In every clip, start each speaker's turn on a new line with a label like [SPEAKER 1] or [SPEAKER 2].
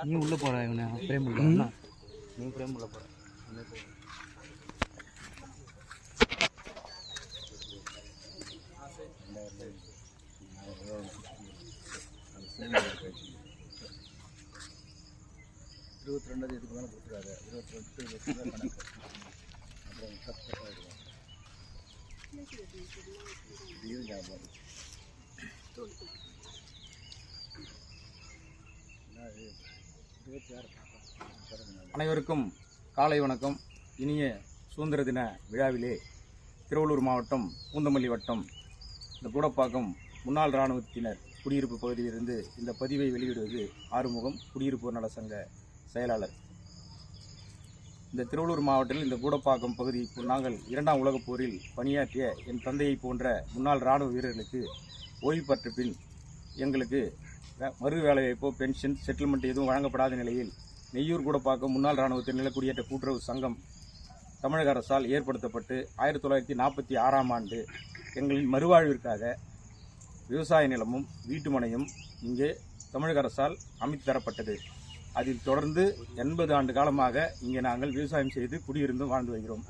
[SPEAKER 1] நீ உள்ள போற இவனை பிரேம் உள்ள நீ பிரேம் உள்ள போற
[SPEAKER 2] இருபத்தி இதுக்கு மேலே கொடுத்துருக்காரு 22 கணக்கு அப்புறம் கட்டாயிடுவோம்
[SPEAKER 3] அனைவருக்கும் காலை வணக்கம். இனிய சுதந்திர தின விழாவிலே திருவள்ளூர் மாவட்டம் பூந்தமல்லி வட்டம் இந்த கூடப்பாக்கம் முன்னாள் இராணுவத்தினர் குடியிருப்பு பகுதியிலிருந்து இந்த பதிவை வெளியிடுவது ஆறுமுகம், குடியிருப்போர் நல சங்க செயலாளர். இந்த திருவள்ளூர் மாவட்டத்தில் இந்த கூடப்பாக்கம் பகுதி நாங்கள் 2ஆம் உலகப் போரில் பணியாற்றிய என் தந்தையை போன்ற முன்னாள் இராணுவ வீரர்களுக்கு ஓய்வு பெற்ற பின் எங்களுக்கு மறு வேலைவாய்ப்போ பென்ஷன் செட்டில்மெண்ட் எதுவும் வழங்கப்படாத நிலையில் நெய்யூர் கூடப்பாக்கம் முன்னாள் இராணுவத்தின் நிலக்குடியேற்ற கூட்டுறவு சங்கம் தமிழக அரசால் ஏற்படுத்தப்பட்டு 1946ஆம் ஆண்டு எங்களின் மறுவாழ்விற்காக விவசாய நிலமும் வீட்டுமனையும் இங்கே தமிழக அரசால் அமைத்து தரப்பட்டது. அதில் தொடர்ந்து 80 ஆண்டு காலமாக இங்கே நாங்கள் விவசாயம் செய்து குடியிருந்தும் வாழ்ந்து வருகிறோம்.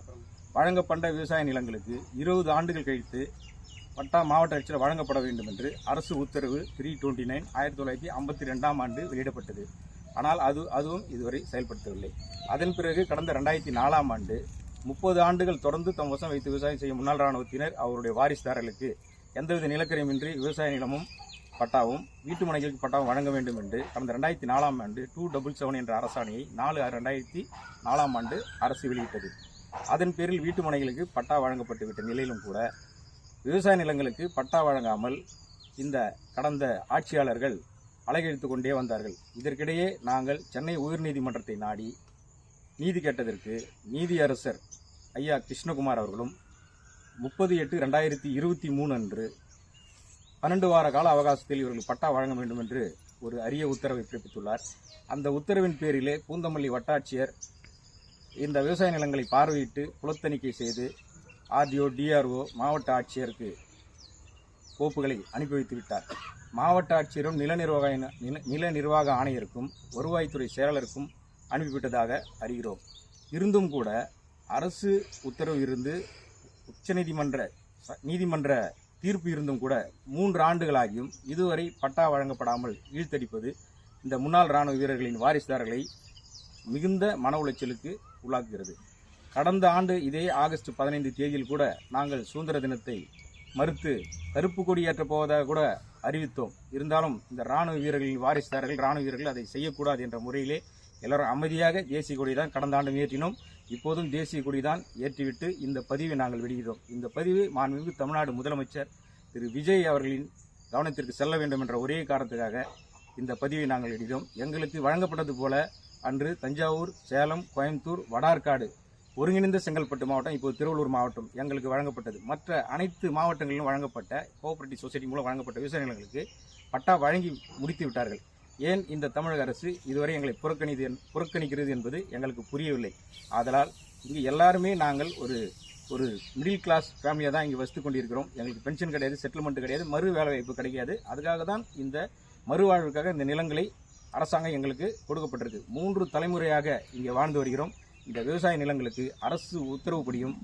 [SPEAKER 3] வழங்கப்பட்ட விவசாய நிலங்களுக்கு 20 ஆண்டுகள் கழித்து பட்டா மாவட்ட ஆட்சியர் வழங்கப்பட வேண்டும் என்று அரசு உத்தரவு 329 1952ஆம் ஆண்டு வெளியிடப்பட்டது. ஆனால் அதுவும் இதுவரை செயல்படுத்தவில்லை. அதன் பிறகு கடந்த 2004ஆம் ஆண்டு 30 ஆண்டுகள் தொடர்ந்து தம் வசம் வைத்து விவசாயம் செய்யும் முன்னாள் இராணுவத்தினர் அவருடைய வாரிசுதாரர்களுக்கு எந்தவித நிலக்கரியுமின்றி விவசாய நிலமும் பட்டாவும் வீட்டு மனைகளுக்கு பட்டாவும் வழங்க வேண்டும் என்று கடந்த 2004ஆம் ஆண்டு 277 என்ற அரசாணையை 4/6/2004ஆம் ஆண்டு அரசு வெளியிட்டது. அதன் பேரில் வீட்டு மனைகளுக்கு பட்டா வழங்கப்பட்டுவிட்ட நிலையிலும் கூட விவசாய நிலங்களுக்கு பட்டா வழங்காமல் இந்த கடந்த ஆட்சியாளர்கள் அலைகழித்து கொண்டே வந்தார்கள். இதற்கிடையே நாங்கள் சென்னை உயர்நீதிமன்றத்தை நாடி நீதி கேட்டதற்கு நீதியரசர் ஐயா கிருஷ்ணகுமார் அவர்களும் 30/8/2023 அன்று 12 வார கால அவகாசத்தில் இவர்கள் பட்டா வழங்க வேண்டும் என்று ஒரு அரிய உத்தரவை பிறப்பித்துள்ளார். அந்த உத்தரவின் பேரிலே பூந்தமல்லி வட்டாட்சியர் இந்த விவசாய நிலங்களை பார்வையிட்டு புலத்தணிக்கை செய்து ஆர்டிஓ, டிஆர்ஓ, மாவட்ட ஆட்சியருக்கு கோப்புகளை அனுப்பி வைத்து விட்டார். மாவட்ட ஆட்சியரும் நில நிர்வாக ஆணையருக்கும் வருவாய்த்துறை செயலாளருக்கும் அனுப்பிவிட்டதாக அறிகிறோம். இருந்தும் கூட அரசு உத்தரவு இருந்து நீதிமன்ற தீர்ப்பு இருந்தும் கூட 3 ஆண்டுகளாகியும் இதுவரை பட்டா வழங்கப்படாமல் இழுத்தடிப்பது இந்த முன்னாள் இராணுவ வீரர்களின் வாரிசுதாரர்களை மிகுந்த மன உளைச்சலுக்கு உள்ளாக்குகிறது. கடந்த ஆண்டு இதே ஆகஸ்ட் 15 தேதியில் கூட நாங்கள் சுதந்திர தினத்தை மறுத்து கருப்பு கொடி ஏற்றப் போவதாக கூட அறிவித்தோம். இருந்தாலும் இந்த இராணுவ வீரர்களின் வாரிசுதாரர்கள் இராணுவ வீரர்கள் அதை செய்யக்கூடாது என்ற முறையிலே எல்லாரும் அமைதியாக தேசிய கொடி தான் கடந்த ஆண்டு ஏற்றினோம். இப்போதும் தேசிய கொடி தான் ஏற்றிவிட்டு இந்த பதிவை நாங்கள் வெளியிடுகிறோம். இந்த பதிவு மாண்புமிகு தமிழ்நாடு முதலமைச்சர் திரு விஜய் அவர்களின் கவனத்திற்கு செல்ல வேண்டும் என்ற ஒரே காரணத்துக்காக இந்த பதிவை நாங்கள் வெளியிடுகிறோம். எங்களுக்கு வழங்கப்பட்டது போல அன்று தஞ்சாவூர், சேலம், கோயம்புத்தூர், வடார்காடு ஒருங்கிணைந்த செங்கல்பட்டு மாவட்டம், இப்போது திருவள்ளூர் மாவட்டம் எங்களுக்கு வழங்கப்பட்டது. மற்ற அனைத்து மாவட்டங்களிலும் வழங்கப்பட்ட கோஆபரேட்டிவ் சொசைட்டி மூலம் வழங்கப்பட்ட விவசாய நிலங்களுக்கு பட்டா வழங்கி முடித்து விட்டார்கள். ஏன் இந்த தமிழக அரசு இதுவரை எங்களை புறக்கணிக்கிறது என்பது எங்களுக்கு புரியவில்லை. ஆதலால் இங்கு எல்லாருமே நாங்கள் ஒரு மிடில் கிளாஸ் ஃபேமிலியாக தான் இங்கே வசித்து கொண்டிருக்கிறோம். எங்களுக்கு பென்ஷன் கிடையாது, செட்டில்மெண்ட் கிடையாது, மறு வேலைவாய்ப்பு கிடைக்காது. அதுக்காக தான் இந்த மறுவாழ்வுக்காக இந்த நிலங்களை அரசாங்கம் எங்களுக்கு கொடுக்கப்பட்டிருக்கு. 3 தலைமுறையாக இங்கே வாழ்ந்து வருகிறோம். இந்த விவசாய நிலங்களுக்கு அரசு உத்தரவுப்படியும்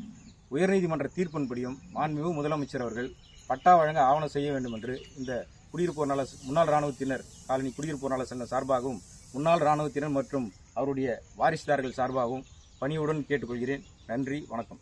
[SPEAKER 3] உயர்நீதிமன்ற தீர்ப்பின்படியும் மாண்புமிகு முதலமைச்சர் அவர்கள் பட்டா வழங்க ஆவணம் செய்ய வேண்டும் என்று இந்த குடியிருப்போர் நல முன்னாள் இராணுவத்தினர் காலனி குடியிருப்போர் நல சங்கம் சார்பாகவும் முன்னாள் இராணுவத்தினர் மற்றும் அவருடைய வாரிசுதாரர்கள் சார்பாகவும் பணியுடன் கேட்டுக்கொள்கிறேன். நன்றி, வணக்கம்.